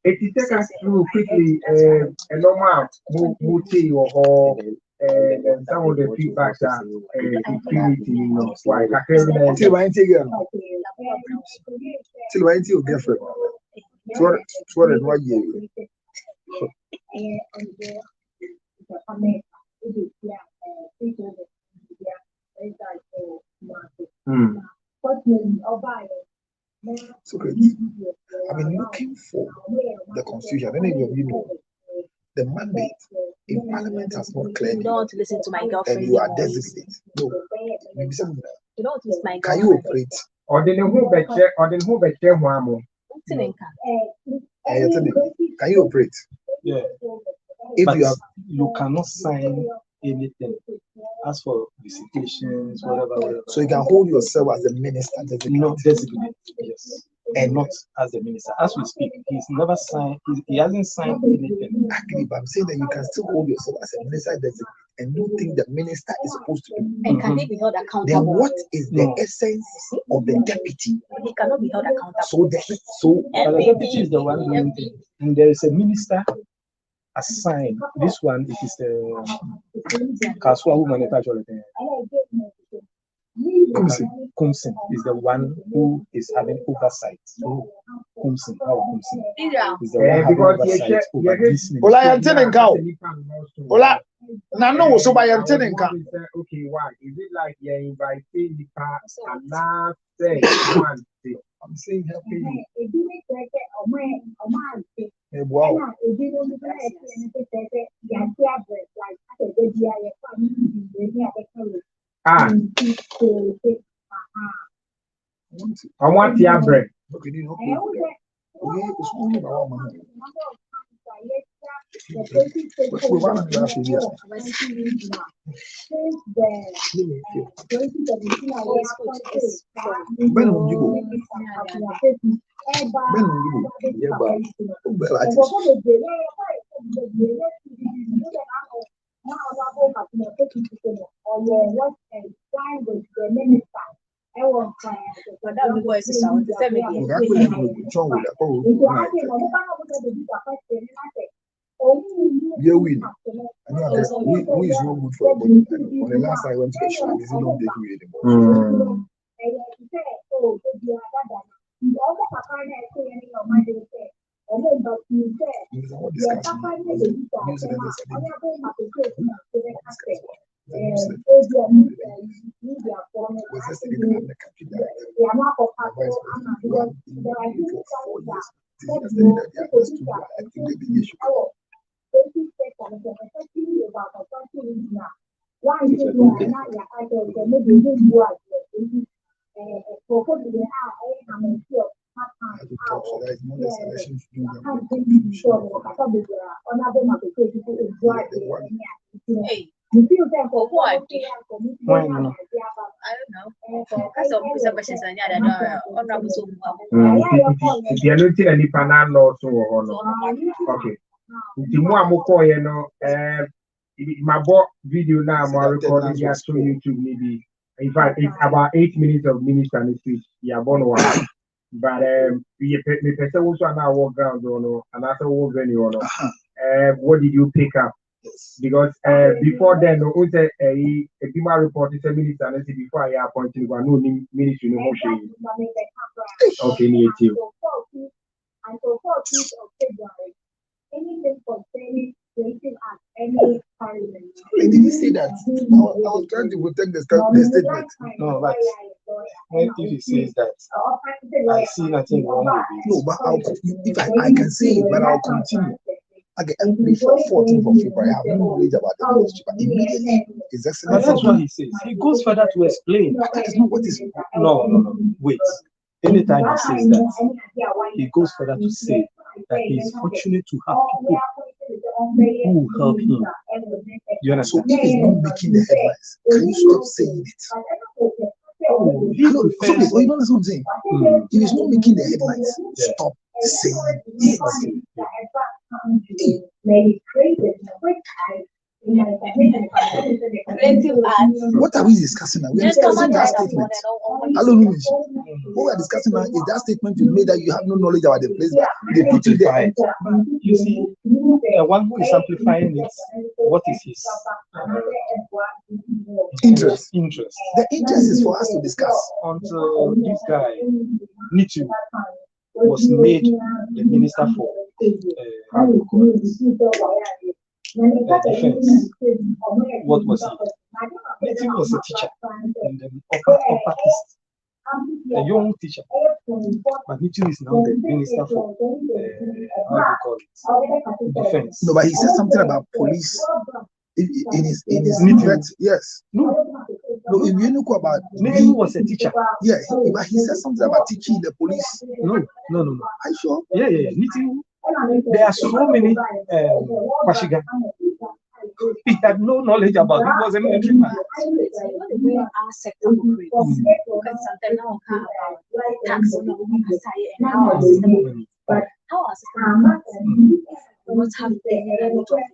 It is take us through quickly a normal multi or and some of the feedbacks are infinity, you know, why till I take it. Till I take your girlfriend. What is what you? It's okay. I've been looking for the constitution. Many of you know the mandate in parliament has not cleared. You don't want to listen to my girlfriend. And you are designated. No, maybe some. You don't want to listen to my girlfriend. Can you operate? Or the who better or the who better one. Can you operate? Yeah. If but you cannot sign anything as for visitations, whatever. So you can hold yourself as a minister not designated, yes, and not as a minister. As we speak, he's never signed. He hasn't signed anything. Exactly, but I'm saying that you can still hold yourself as a minister designated and do things the minister is supposed to do. And can he be held accountable? Then what is the essence of the deputy? He cannot be held accountable. So the deputy is the one doing things, and there is a minister assigned. This one it is the Kaswa who manufactured it. Kumsin is the one who is having oversight. So Kumsin is the one having oversight over this ministry. Ola yantene nka. Ola na no so ba yantene nka. Okay, why is it like you're inviting the past and now say one thing? I'm saying helping you. I want your bread. Okay, you know. It's only about my money. Yeah, we know. Who is not good for everybody. On the last time I went to the shop, is not taking me anymore. You feel them for what? Why not? I don't know. Because of the questions I had, honorable so. The annuity and the panel law so okay. The more I'm you know, my video now I'm recording here to YouTube maybe. In fact, it's about 8 minutes of minister and speech. Yeah, born one. But we person also now walk ground and after walk venue what did you pick up? Because before then, a Dima report is a minister and before I appointed one no ministry no more. Okay, me too. And so 14th of February, anything concerning creating at any parliament. Did you say that? I was trying to protect the statement. No, but when if he says that, I see nothing wrong with it. No, but if I can say it, but I'll continue. Again, before 14th of February, I have no knowledge about the ministry, but immediately His Excellency. That's what he says. He goes further to explain. That is not what is. No. Wait. Anytime he says that, he goes further to say that he is fortunate to have people who will help him. You understand? So if he's not making the headlines, can you stop saying it? You know what I'm saying? If he's not making the headlines, stop saying it. What are we discussing now? We are discussing that statement. Hello, Luis. What we are discussing now is that statement you made that you have no knowledge about the place. They put you there. You see, one who is amplifying it, what is his Interest. interest? The interest is for us to discuss. Until this guy, Nitu, was made the minister for how do you call it? Defense. What was he? Nitu was a teacher in the upper east, a young teacher. But Nitu is now the minister for how do you call it? Defense. No, but he said something about police in his Nitu. yes. No, if you look about Nitu was a teacher. yeah, but he said something about teaching the police. No. Are you sure? Yeah. Nitu. There are so many Kwashiga. He had no knowledge about it. He was a military man. The way our sector operates, because sometimes now we can't about tax on and how our system operates. How our system operates, we not have any knowledge of it.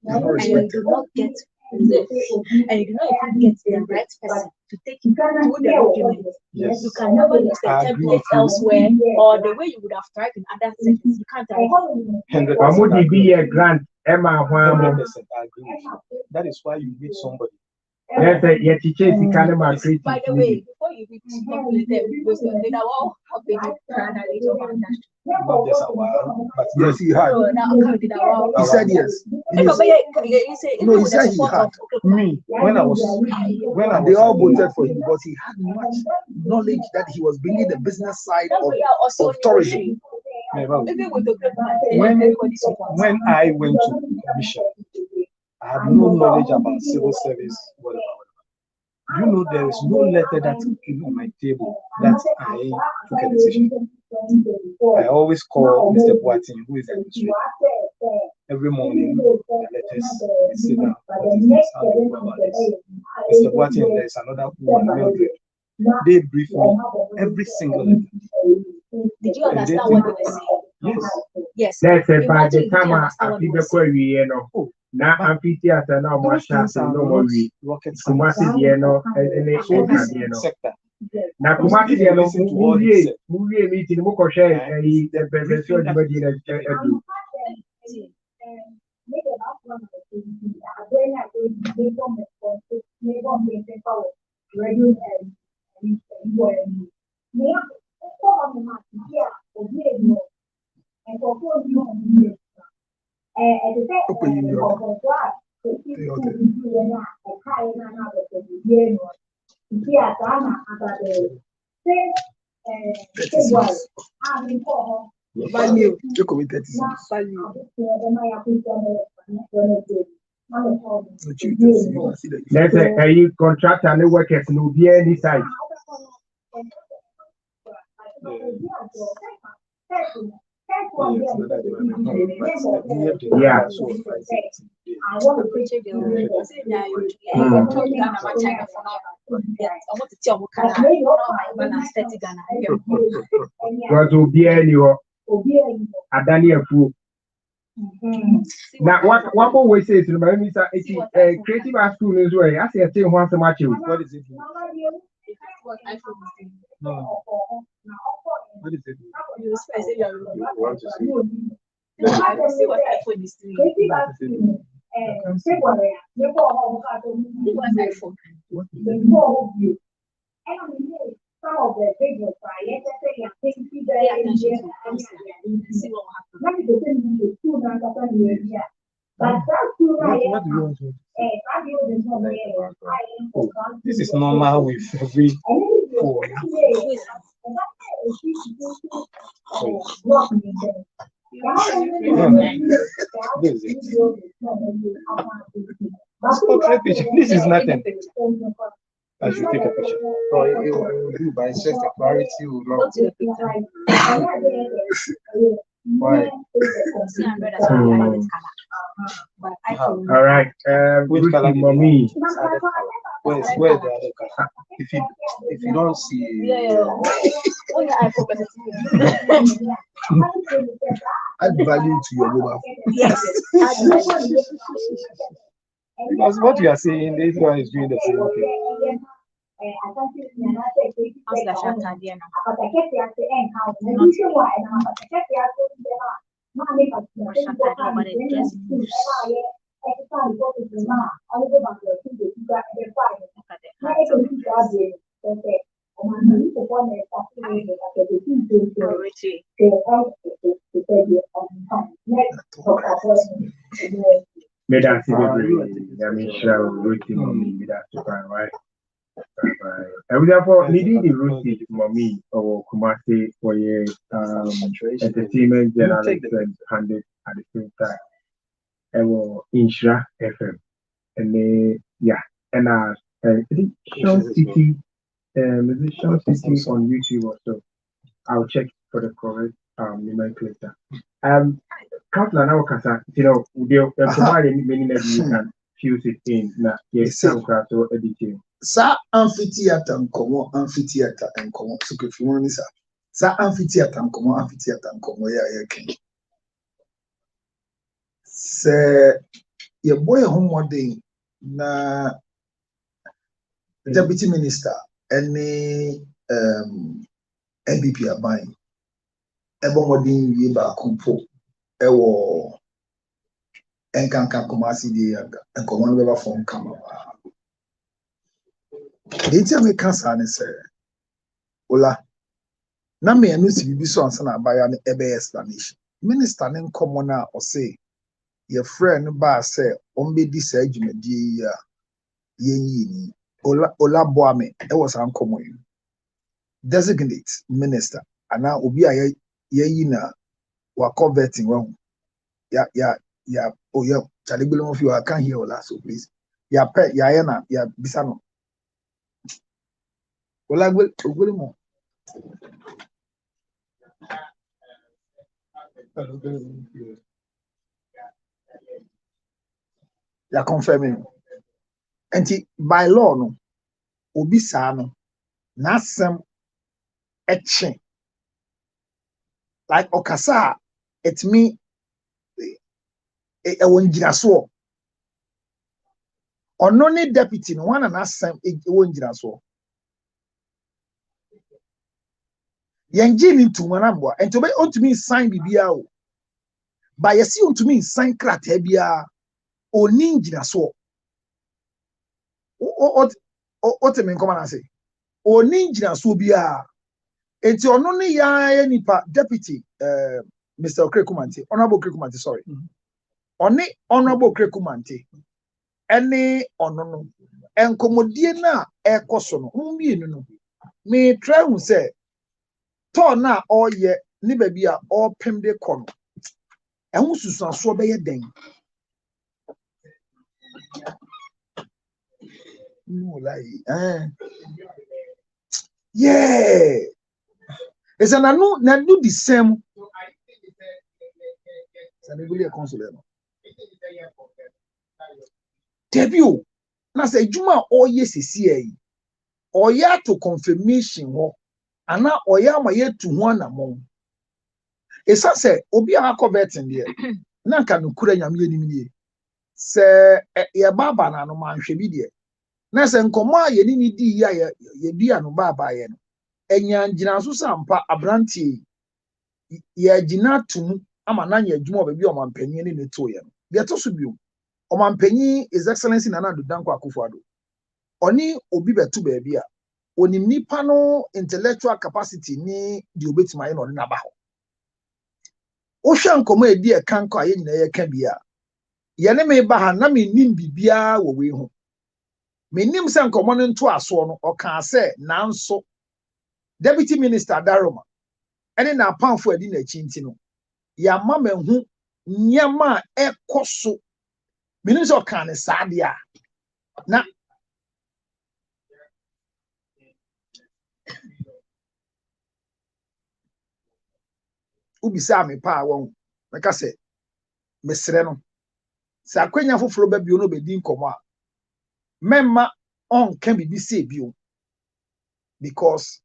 And you do not get this, and you do not even get the right person to take you through the document. Yes. You can never use the template elsewhere, or the way you would have tried in other settings. You can't try. 100%. Amudi be a grant, Emma Huamo. 100%. I agree with you. That is why you meet somebody. Yes, your teacher is kind of creative. By the way, before you reach populated, because they are all having a knowledge of our industry. Not just a while, but Yes, he had. So now I'm did our. He said yes. No, he said he had. me, when I was They all voted for him, but he had much knowledge that he was bringing the business side of tourism. Even with the when I went to commission, I had no knowledge about civil service, whatever. You know, there is no letter that came on my table that I took a decision. I always call Mr. Boatin, who is the administrator. Every morning, the letters, we sit down, what is this, how do you go about this? Mr. Boatin, there is another woman, Mildred. They brief me every single letter. Did you understand what they were saying? Yes. Yes. That's a by the time I feel the query, you know. Now amphitheater no more chance no more we Kumasi die no and sector. Na Kumasi die no movie meeting mo ko share the best so the body na edu. Let's say a contract and the workers no be any side. Yeah. Was Obiani or Adania Fu. Now, what always says to the creative art school is where I say a thing once a match. What is it? No. What is it? I don't see what iPhone is doing. Some of the business, right? Pay attention to see what will happen. What do you want to do? This is normal with every phone. This is nothing. I should take a picture. Oh, it will do, but it's just the clarity will not. Why? All right. Which color for me? Where the other color? If you don't see, add value to your mobile phone. Yes. Because what you are saying, this one is doing the same thing. Made us see the Michelle routine mommy with that right. And therefore needing the routine mommy or Kumasi for your entertainment journalist and handed at the same time. And Inshra FM and and Sean City Sean City on YouTube also. I'll check for the correct nomenclature. Counselor now kasa, the many you can fuse it in na yes so editing. Sa amphitheater and so if you want to sa amphitheater and yeah king. Say your boy homeworking na deputy minister any NPP are buying. Ebomodin ye ba kumpo ewo enkanka Kumasi de enkomo no beba phone kama ba deti me kansa ne se ola na me anu si bibi so ansa na abaya ne ebe explanation minister ne nkomo na o say your friend ba say ombedi sa adwumadi ya yenyi ni ola boame ewo sa nkomo yi designate minister ana obi a yeyi na wa converting one ya oh yeah Charlie Bilom of you I can't hear all that so please ya pe ya na ya bisano ola gwele mo ya confirming enti by law no obi sa no na asem etche like okasa it me e won giraso ono ne deputy no one na asem e won giraso yenji ni tumana mbo enti obe ontumi sign bibia o ba yesi ontumi sign krata bia oni giraso o temi nkoma na say oni giraso bia enti ono ne ya nipa deputy Mr. Okrekumanti honorable Okrekumanti sorry oni honorable Okrekumanti ene ono no enkomodie na ekoso no mmienu no me try hu say to na oye ni ba bia o pem de kono ehun susuaso be ye den no like yeah it's an na do the same sanebuli consular no debut na say juma oye sisi ayi oya to confirmation ho ana oya ma ye to ho anamon esa say obi a converting there na nka no kura nyame anim nie se ye baba na no manhwe bi de na se nkomo a ye ni di ya ye bia no baba ye no enya ngina so sampa abrantie ye gina tum ama na nya adwuma obabi o mampanyin ni neto ye no de to so bio o mampanyin His Excellency Nana Addo Dankwa Akufo-Addo oni obi betu ba bia onim nipa no intellectual capacity ni di obetima ye no na ba ho o hwa nkomo edi e kan ko aye nyina ye ka bia ye ne me ba ha na me nim bibia wo we ho me nim se nkomo no nto aso no o kan se nanso deputy minister Daroma ene na panfo adi na chinti no ya mama hu nyama ekoso menim se o kan ne saade a na ubisa me pa won meka se mesre no sa kwenya foforo ba bio no be di nkomo a memma on can be say bio because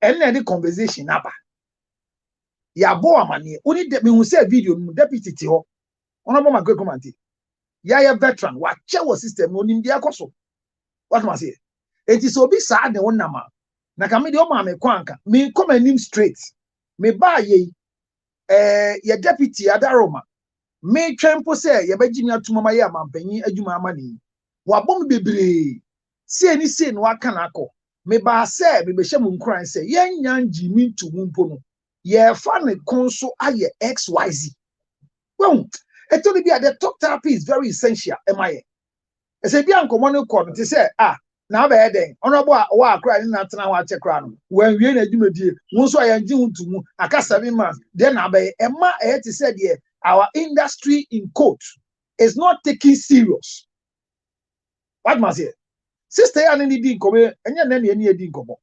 any the conversation aba ya bo amane oni de me hu say video no deputy ti ho ona bo magwe comment ya veteran wa che wo system no nim dia koso what must say It is obi saa de won nama. Na ka me de o ma me kwanka. Me come anim straight. Me ba ye ye deputy Adaroma. Me twempo say ye beji me atuma ma ye amampanyin adwuma amani. Wa bom bebre. Se ni se no aka na akọ. Me ba say me be hye mu nkran say ye nyan jimi to mu mpo no. Ye fa ne konso aye XYZ. Well, etoni bi the talk therapy is very essential. Am I? I say bi ankomo ne kọ no te say na ba eden honorable wa akra ni na tena wa che kra no wan wie na adwumadie wo so ayanji huntumu aka 7 months then na ba ema te say there our industry in court is not taking serious. What must say sister ya ni di nkomo enye na ne di nkomo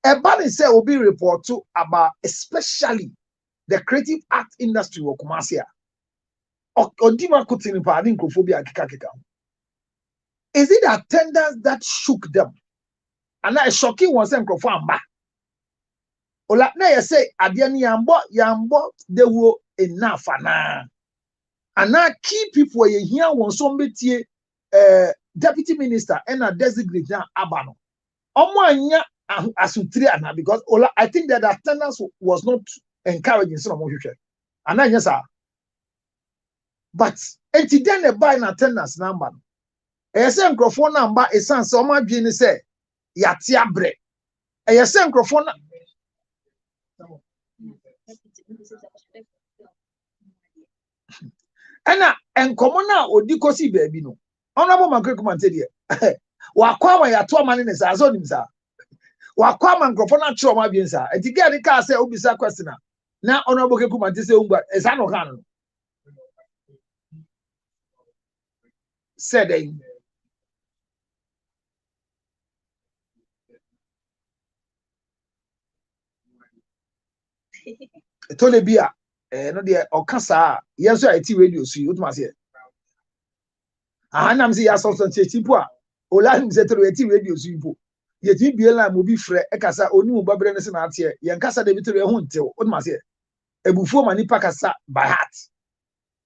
e ba ni say obi report to about especially the creative art industry wo Kumasi a odima kotini pa ni nkrofobia kika. Is it attendance that shook them? And that shocking was them amba. Ola na you say adiani yambo they were enough and now key people ye here won so betie deputy minister and a designate na abano. Omo anya asutri ana because Ola I think that the attendance was not encouraging some of you. And yes sir. But enti den e buy na attendance number. Ese microphone number esan so ma dwe ni say yate abre. Ese microphone Ena enkomo na odi kosi baabi no. Honorable Mankweku say there. Wa kwa ma yato amane ne sa so nim sa. Wa kwa ma microphone na tro ma bi nsa. Enti ge ni ka say obisa question na Honorable Mankweku say ungba esa no kan no. Said tole bia no de okasa yeso IT radio su you must say nam say ya substantive po a ola him say tole IT radio su po ye ti bia la mo bi frɛ ekasa oni mo babre ne se na ate ye nkasa de bi tole ho ntew you must say ebufuo mani pakasa by heart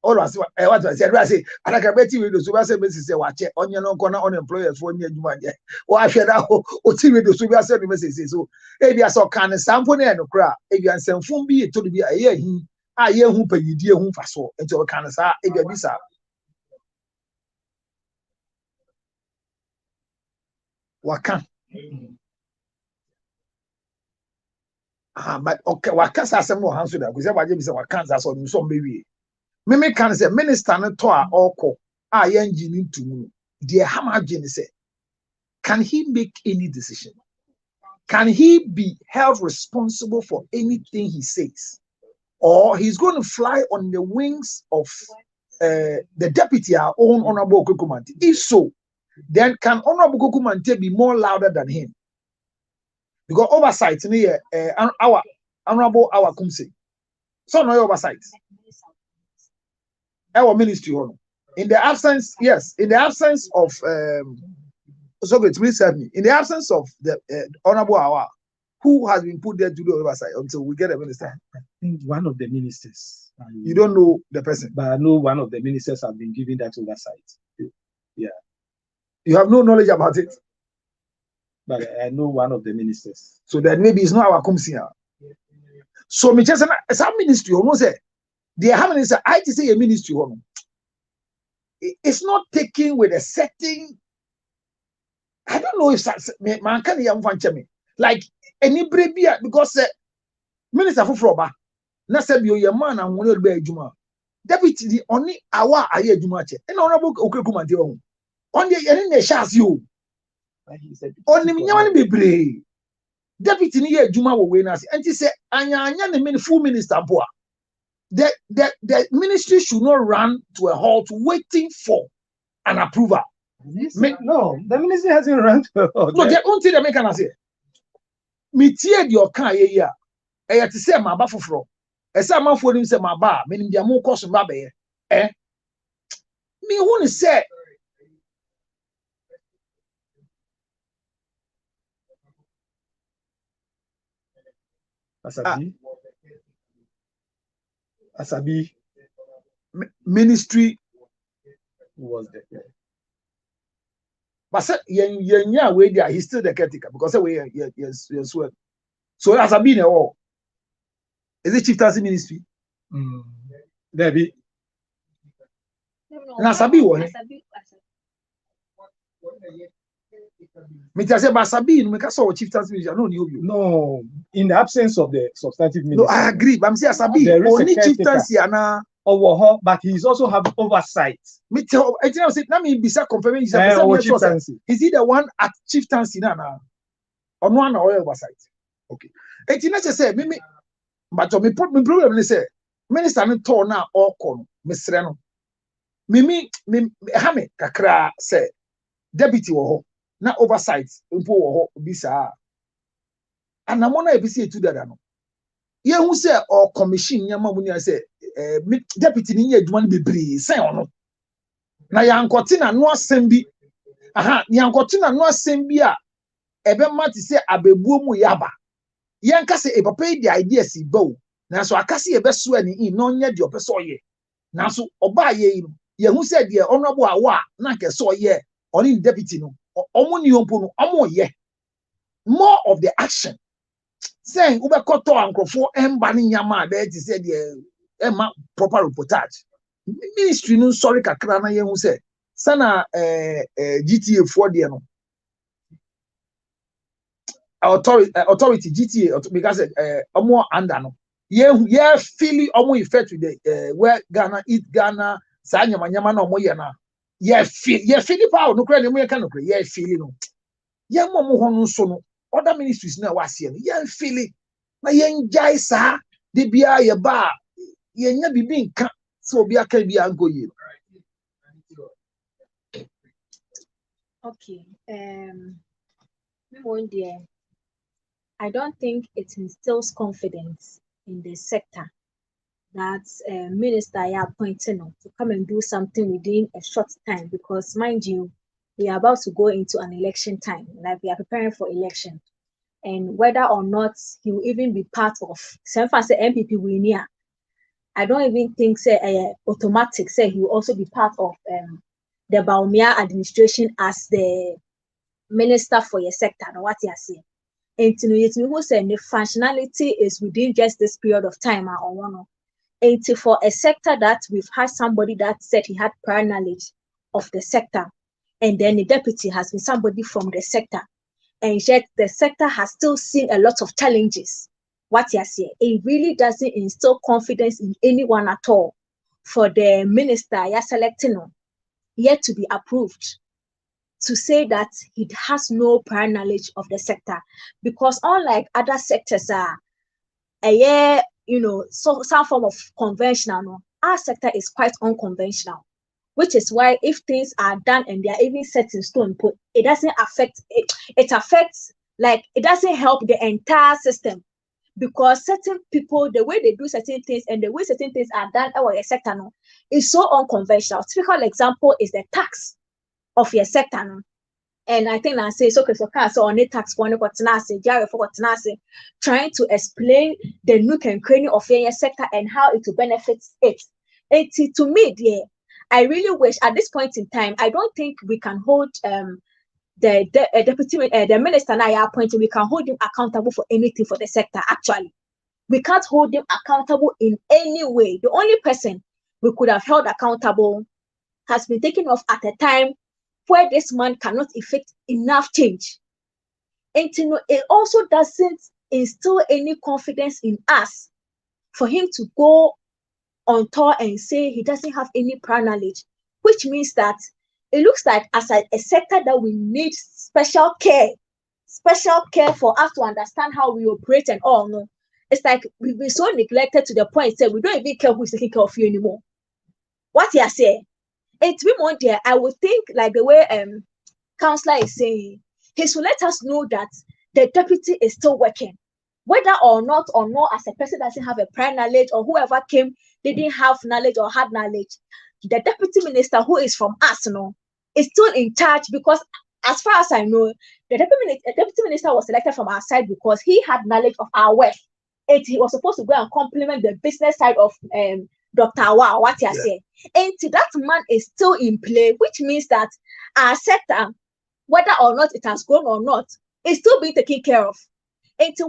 all was what I say alaka beti radio su ba say me say wache onye no nko na unemployed for onye adwuma de wa hwe da o ti radio su ba say me say so e bia so kan sampo na no kra e bia nsamfo bi to bi aye hi a ye hu panyidi hu faso enti o kan sa e bia bi sa waka but okay waka sa asem no hanso da ko say waje bi say waka sa so so mbewie me can say minister no to a oko a ye engine ntumu de hamagene say can he make any decision? Can he be held responsible for anything he says? Or he's going to fly on the wings of the deputy, our own Honorable Kukumante? If so, then can Honorable Kukumante be more louder than him? Because oversight, our Honorable our Kumse. So no oversight. Our ministry, in the absence, yes, in the absence of so please help me. In the absence of the Honorable Awa, who has been put there to do oversight until we get a minister? I think one of the ministers. You don't know the person, but I know one of the ministers have been given that oversight. Yeah. You have no knowledge about it, but I know one of the ministers. So then maybe it's not our Kumsia. So me just some ministry almost say they have minister. I just say a ministry it's not taking with a setting. I don't know if man can me like any brevia because minister for Froba na said you your man and one be adwuma deputy the only awa aye adwuma che and Honorable Okukumante on the any chance you on the nyama bebre deputy ni ye adwuma wo we na se enti say anya the full minister boa the ministry should not run to a halt waiting for an approval. No, the ministry hasn't run to a halt. No, they won't say the make an say. Me tie your car here. I had to say my ba foforo. E say man for him say my ba, me nim dia mo course ba be. Me who say Asabi ministry was there. But say we there, he's still the caretaker because we yes. So as a being all, is it chieftaincy ministry? Debbie. And Asabi was. Me tell say Asabi, me can saw chieftaincy ministry. I don't know you. No, in the absence of the substantive ministry. No, I agree. But I'm saying Asabi only chieftaincy and but he's also have oversight. Me tell. I tell you, let me be confirming. Is he the one at chieftaincy now? Or no one or oversight? Okay. It's not just say me. But me problem is say minister no turn na all come mesre no. Me ha me kakra say deputy wo ho na oversight mpo wo ho bi saa. Anamo na ebisi etu dada no. Ye hu say or commission nyama mu ni say deputy ni adwuma no bebre say ono. Na yankoti na no asem bi. Yankoti na no asem bi a ebe mati say abebuo mu yaba. Yanka say e papa the idea si bow. Na so akase e beso ani in no nya de opeso ye. Na so oba ye no. Ye hu say de honorable awa na ke so ye. Oni deputy no. Omo ni ompo no omo ye. More of the action. Saying ube koto ankrofo emba ni nyama be ti say de ema proper reportage. Ministry no sorry kakra na ye hu say sana GTA 4 de no. Authority GTA because omo under no ye feel omo effect with the where Ghana eat Ghana sa nyama na omo ye na ye feel power no kra ne mo ye kan no kra ye feel no ye mo ho no so no other ministries na wa se no ye feel na ye njai sa de bia ye ba ye nya bibi nka so obi aka bia nko ye. Okay, one day I don't think it instills confidence in the sector that minister are appointed to come and do something within a short time, because mind you, we are about to go into an election time, like we are preparing for election, and whether or not he will even be part of some say MPP winner, I don't even think say automatic say he will also be part of the Bawumia administration as the minister for your sector. Now what you are saying? And who say the functionality is within just this period of time or one. And for a sector that we've had somebody that said he had prior knowledge of the sector, and then the deputy has been somebody from the sector, and yet the sector has still seen a lot of challenges. What you say, it really doesn't instill confidence in anyone at all for the minister you're selecting yet to be approved to say that he has no prior knowledge of the sector, because unlike other sectors so some form of conventional, our sector is quite unconventional, which is why if things are done and they are even set in stone, it doesn't affect it. It affects, like, it doesn't help the entire system, because certain people, the way they do certain things and the way certain things are done in a sector is so unconventional. Typical example is the tax of your sector. And I think I say so on the tax one trying to explain the nook and cranny of your sector and how it will benefit it. To me, dear, I really wish at this point in time, I don't think we can hold the deputy, the minister now are appointed, we can hold him accountable for anything for the sector. Actually, we can't hold him accountable in any way. The only person we could have held accountable has been taken off at a time where this man cannot effect enough change. And it also doesn't instill any confidence in us for him to go on tour and say he doesn't have any prior knowledge, which means that it looks like as a sector that we need special care for us to understand how we operate and all. No, it's like we've been so neglected to the point that we don't even care who's taking care of you anymore. What you are saying? And to be more there, I would think like the way Councillor is saying, he should let us know that the deputy is still working, whether or not as a person doesn't have a prior knowledge or whoever came didn't have knowledge or had knowledge. The deputy minister who is from us, is still in charge, because as far as I know, the deputy minister was selected from our side because he had knowledge of our work. And he was supposed to go and complement the business side of Dr. Awa, what you say. And that man is still in play, which means that our sector, whether or not it has grown or not, it's still being taken care of. And to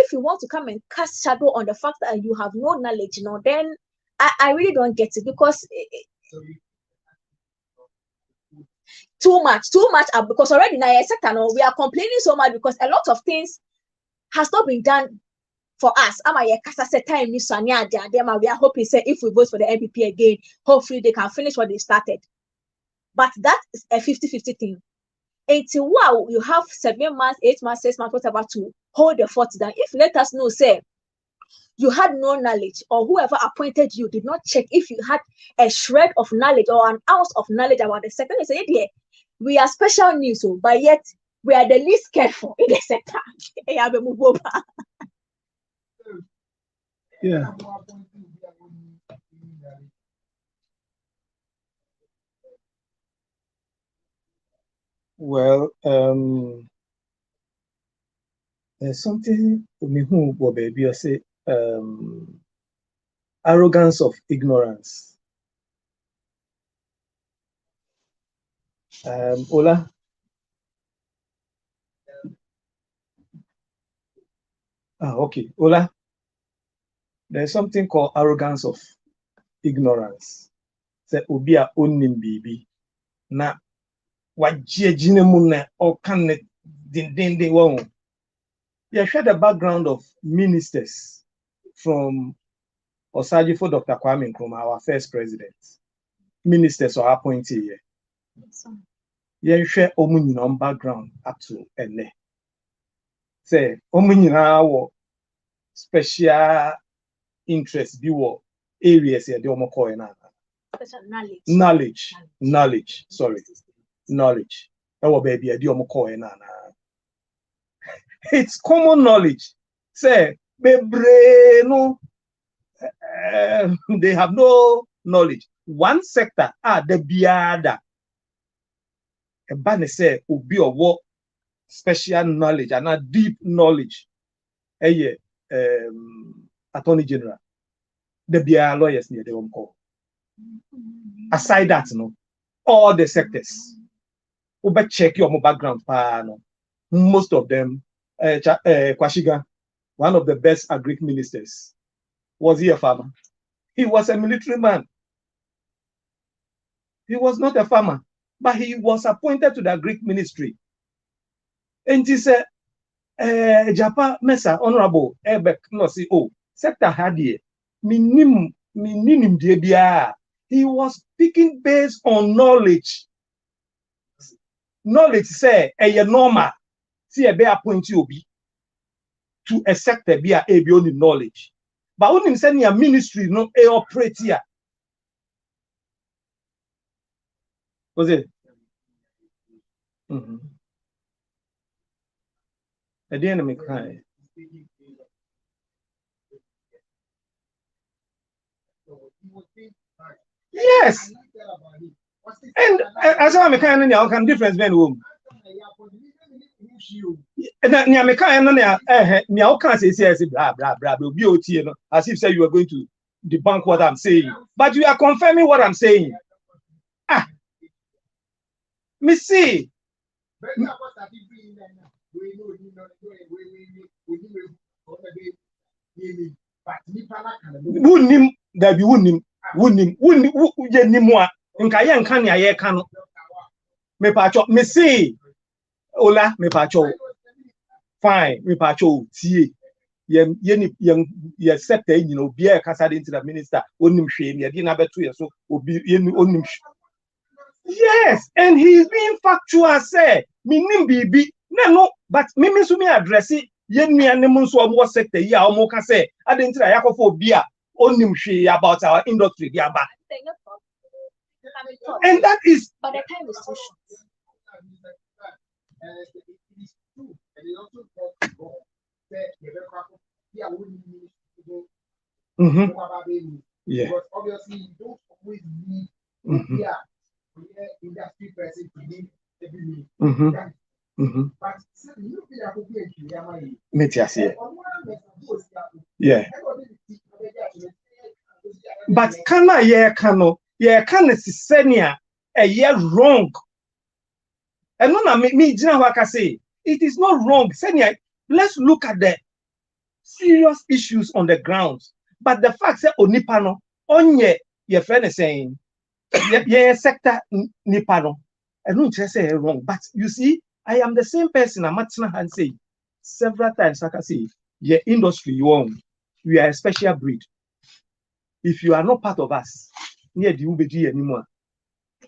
if you want to come and cast shadow on the fact that you have no knowledge, then I really don't get it, because too much, because already now sector, we are complaining so much because a lot of things has not been done for us. We are hoping, say, if we vote for the NPP again, hopefully they can finish what they started. But that is a 50-50 thing. Until you have 7 months, 8 months, 6 months, whatever, to hold the fort down. If let us know, say, you had no knowledge, or whoever appointed you did not check if you had a shred of knowledge or an ounce of knowledge about the sector, they say, yeah, we are special news, but yet we are the least careful in the sector. Yeah. Well, there's something me who baby I say arrogance of ignorance. Ola. Okay, Ola. There's something called arrogance of ignorance. Say obia onim bibi na wajejine muna or can din won. You share the background of ministers from Osajifo Dr. Kwame Nkrumah, our first president. Ministers are appointed here. You share omunina background up to Ene. Say omunina special interest be what areas here, the omokoy na. Knowledge. Sorry. Knowledge. Baby, it's common knowledge. Say, no, they have no knowledge. One sector, the biada. A banner say, ubi or what special knowledge and a deep knowledge. Attorney General. The biada lawyers near the call. Aside that, all the sectors. Uber check your background. Most of them, Kwashiga, one of the best Agric ministers, was he a farmer? He was a military man. He was not a farmer, but he was appointed to the Agric ministry. And he said, Japa Mesa, Honorable Ebek, no, see, sector had here, minim debia. He was speaking based on knowledge. Knowledge say a normal. See a be appoint you be to a sector be a only knowledge. But when him send your ministry no a operate here. Was it? At the end of my cry. Yes. And as I'm a kind of can difference between whom. As if say you are going to debunk what I'm saying, but you are confirming what I'm saying. Me see. Wouldn't that you wouldn't me pacho me see Ola me pacho fine me pacho tie ye sector be a kasa into the minister onim hwe me dey na beto ye so obi onim. Yes, and he's being factual say me nim bibi no but me so me address ye nuanem nso omo sector yi a omo ka say adentira yakofo obi a onim hwe about our industry dey aba. And that is. But the time is too short. Yeah. Because obviously you don't always need industry person to need every minute. But you yeah. But can I can senior a year wrong And no, me, say it is not wrong. Let's look at the serious issues on the ground. But the fact that onipano, onye, your friend is saying, yeah, sector nipano, and don't just say wrong. But you see, I am the same person. I'm and say several times. Like I say, your industry, you own, we are a special breed. If you are not part of us, near the UBG anymore,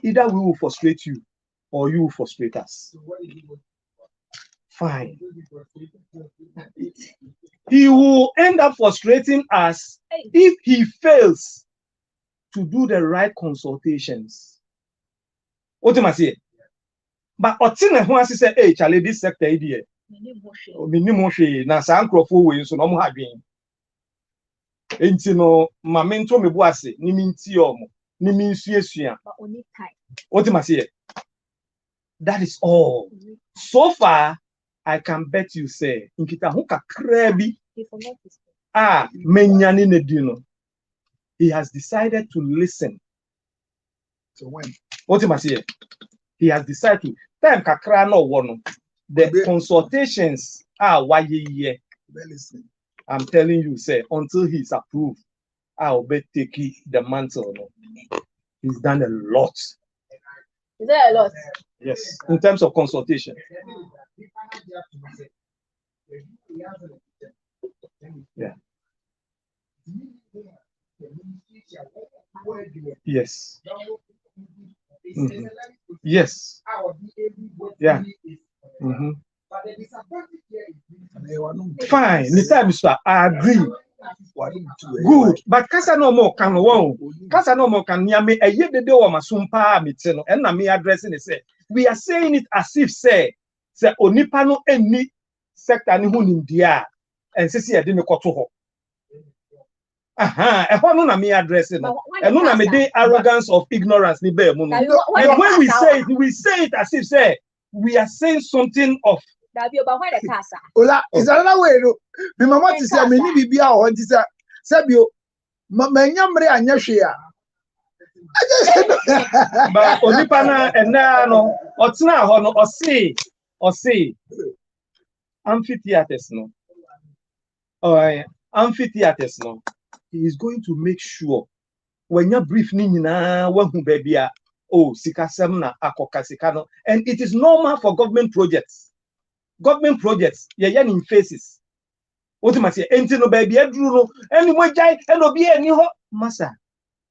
either we will frustrate you or you will frustrate us. Fine. He will end up frustrating us if he fails to do the right consultations. What do I say? But Otina who has said, hey, Charlie, this sector idea. Minimum na sankrofo we so no mo hadwen. Enti no mamento me boase ni minti omo ni minsuesua. What do I say? That is all. So far, I can bet you say, Nkita ho kakra bi menyane ne di no. He has decided to listen. So when? What do I say? He has decided to time kakra no wono. The consultations are why ye. I'm telling you, sir, until he's approved, I'll bet take the mantle. He's done a lot. Is there a lot? Yes, in terms of consultation. Yeah. Yes. Mm-hmm. Yes. Yeah. Mm-hmm. Fine. The time is I agree. Good. But kasa no more can one. Kasa no more can me a year the day of my sumpa miteno and na me addressing it say we are saying it as if say onipano any sector ni hu India and say I didn't koto ho. E ho no na me addressing no. E no na me dey arrogance of ignorance ni be mu no. And when we say it as if say we are saying something of Ola, is another way no. Me mama ti say me ni bibia o ti say sabio manyamre anya hwe a. But onipana ena no otena ho no o say amphitheaters no. Amphitheaters no. He is going to make sure when you brief ni nyina wahu babia sikasem na akoka sika no, and it is normal for government projects. Government projects, in phases. What you must say, enti no baby edru no, any mo jai, obi ani ho, masa.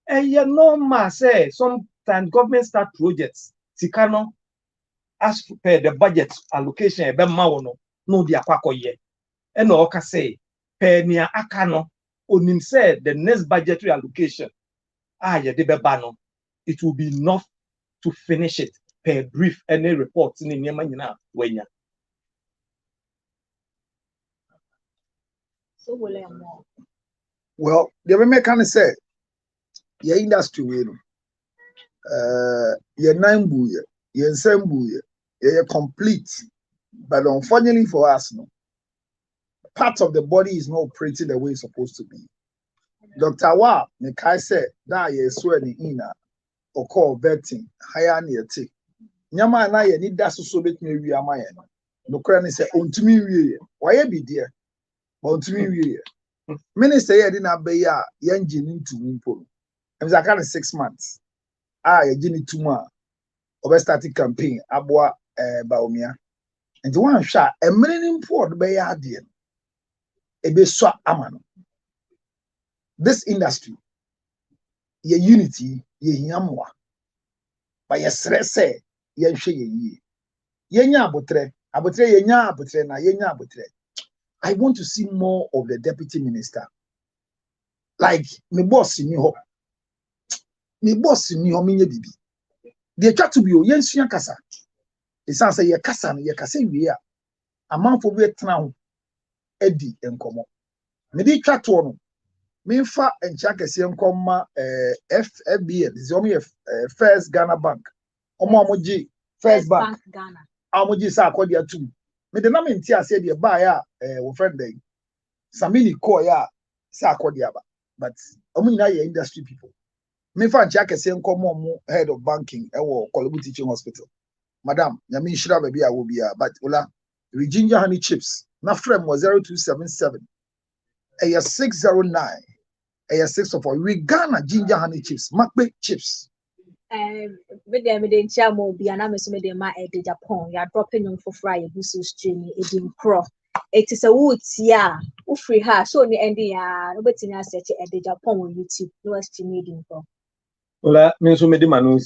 Normal say sometimes government start projects. Sika no, as per the budget allocation, ebe ma wo no di akwako ye. No oka say, per nia aka no, onim say the next budgetary allocation, ye de beba no, it will be enough to finish it per brief any reports in nyama nyina wenya. Well, the American say, your industry will, your nine buoy, your ensemble, you're complete. But unfortunately for us, no, part of the body is not operating the way it's supposed to be. Dr. Wa, Mekai said, that you're swearing in or call vetting, higher near tea. Nyama and I need that so bit me we are my end. No cranny say, on to me, why be dear? On to me, Minister here didn't be ya engine into Mumpo. It was a kind of 6 months. A Jenny Tuma over starting campaign, Abwa Baumia. And the one shot a million port by Yardian. A bit so amano. This industry, ye unity, ye yamwa. By a stress say, ye shaggy ye. Yenya abutre yenya abutre na yenya abutre. I want to see more of the deputy minister. Like me boss in you. Me boss in you minye bibi. They try to be o yensuya kasa. The san say ye kasa no ye kasa wi a. Amanfo bi etna ho edi enkomo. Me di twa to no. Me fa encha kase enkomma FBN, the omo First Ghana Bank. Omo gi First Bank Ghana. Omo sa akodi atum. Me de na me ntia say de ba ya wo friend dey. Samini call ya sa akodi aba. But omo nyina ye industry people. Me fa encha kase enkomma omo head of banking e wo Kolebu Teaching Hospital. madam, Yamin Shira baby, I will be but Ola, with ginger honey chips. Na frame was 0277 609 604. We Ghana ginger honey chips, Macbe chips. With them, they jam will be an Amazon with them at the Japan. You are dropping on for fry, Busu streaming, Edim Pro. It is a woods, yeah, free her, so the ending, nobody has set at the Japan on YouTube. No streaming for. Well, I mean, so many man,